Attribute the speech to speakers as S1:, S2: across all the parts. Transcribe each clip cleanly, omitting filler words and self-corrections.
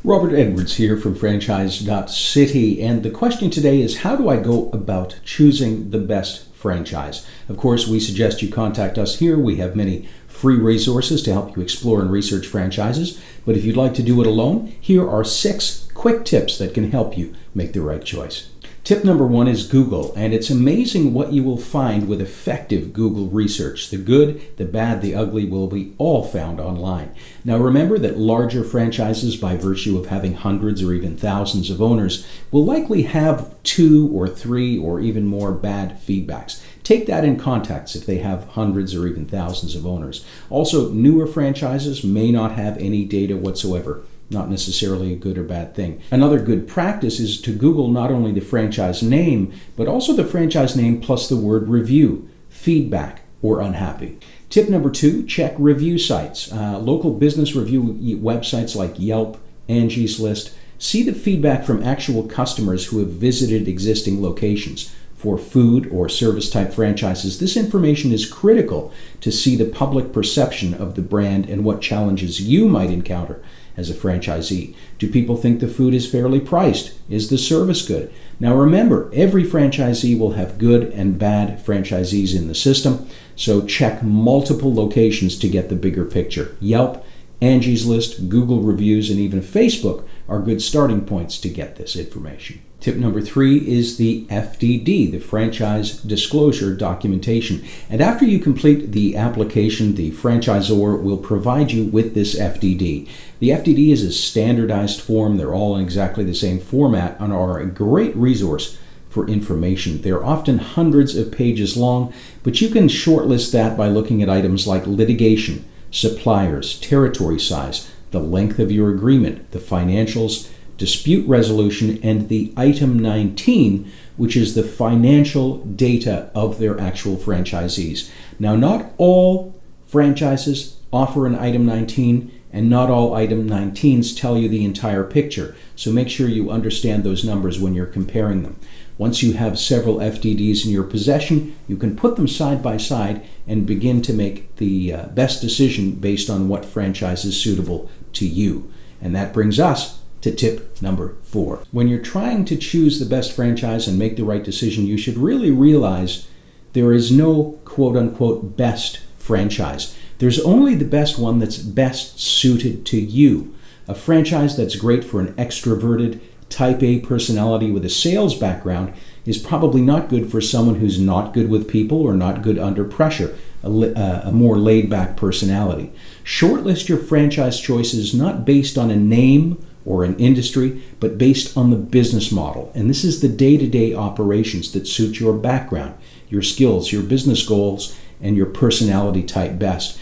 S1: Robert Edwards here from franchise.city, and the question today is, how do I go about choosing the best franchise? Of course, we suggest you contact us here. We have many free resources to help you explore and research franchises, but if you'd like to do it alone, here are 6 quick tips that can help you make the right choice. Tip number 1 is Google, and it's amazing what you will find with effective Google research. The good, the bad, the ugly will be all found online. Now remember that larger franchises, by virtue of having hundreds or even thousands of owners, will likely have 2 or 3 or even more bad feedbacks. Take that in context if they have hundreds or even thousands of owners. Also, newer franchises may not have any data whatsoever. Not necessarily a good or bad thing. Another good practice is to Google not only the franchise name, but also the franchise name plus the word review, feedback, or unhappy. Tip number 2, check review sites. Local business review websites like Yelp, Angie's List. See the feedback from actual customers who have visited existing locations. For food or service type franchises, this information is critical to see the public perception of the brand and what challenges you might encounter as a franchisee. Do people think the food is fairly priced? Is the service good? Now remember, every franchisee will have good and bad franchisees in the system, so check multiple locations to get the bigger picture. Yelp, Angie's List, Google reviews, and even Facebook are good starting points to get this information. Tip number 3 is the FDD, the Franchise Disclosure Documentation. And after you complete the application, the franchisor will provide you with this FDD. The FDD is a standardized form. They're all in exactly the same format and are a great resource for information. They're often hundreds of pages long, but you can shortlist that by looking at items like litigation, suppliers, territory size, the length of your agreement, the financials, dispute resolution, and the item 19, which is the financial data of their actual franchisees. Now, not all franchises offer an item 19, and not all item 19s tell you the entire picture. So make sure you understand those numbers when you're comparing them. Once you have several FDDs in your possession, you can put them side by side and begin to make the best decision based on what franchise is suitable to you. And that brings us to tip number 4. When you're trying to choose the best franchise and make the right decision, you should really realize there is no quote-unquote best franchise. There's only the best one that's best suited to you. A franchise that's great for an extroverted, type A personality with a sales background is probably not good for someone who's not good with people or not good under pressure, a more laid-back personality. Shortlist your franchise choices not based on a name or an industry, but based on the business model. And this is the day-to-day operations that suit your background, your skills, your business goals, and your personality type best.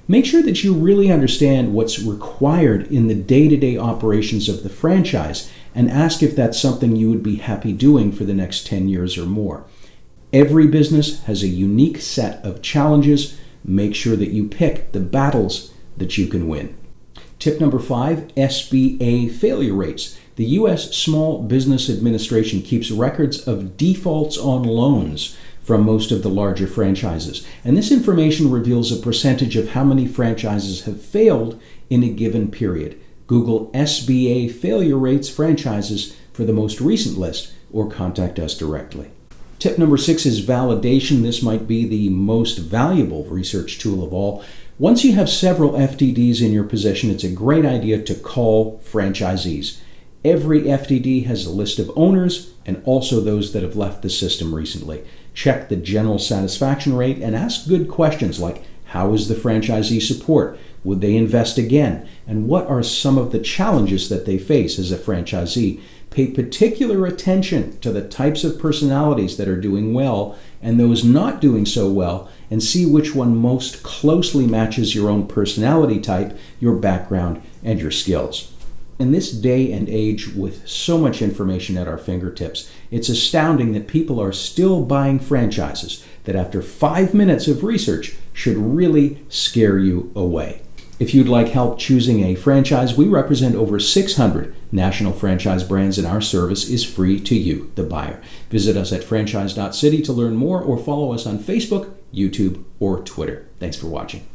S1: Make sure that you really understand what's required in the day-to-day operations of the franchise and ask if that's something you would be happy doing for the next 10 years or more. Every business has a unique set of challenges. Make sure that you pick the battles that you can win. Tip number 5, SBA Failure Rates. The U.S. Small Business Administration keeps records of defaults on loans from most of the larger franchises. And this information reveals a percentage of how many franchises have failed in a given period. Google SBA Failure Rates franchises for the most recent list or contact us directly. Tip number 6 is validation. This might be the most valuable research tool of all. Once you have several FDDs in your possession, it's a great idea to call franchisees. Every FDD has a list of owners and also those that have left the system recently. Check the general satisfaction rate and ask good questions like, how is the franchisee support? Would they invest again? And what are some of the challenges that they face as a franchisee? Pay particular attention to the types of personalities that are doing well and those not doing so well, and see which one most closely matches your own personality type, your background, and your skills. In this day and age with so much information at our fingertips, it's astounding that people are still buying franchises that after 5 minutes of research should really scare you away. If you'd like help choosing a franchise, we represent over 600 national franchise brands, and our service is free to you, the buyer. Visit us at franchise.city to learn more or follow us on Facebook, YouTube, or Twitter. Thanks for watching.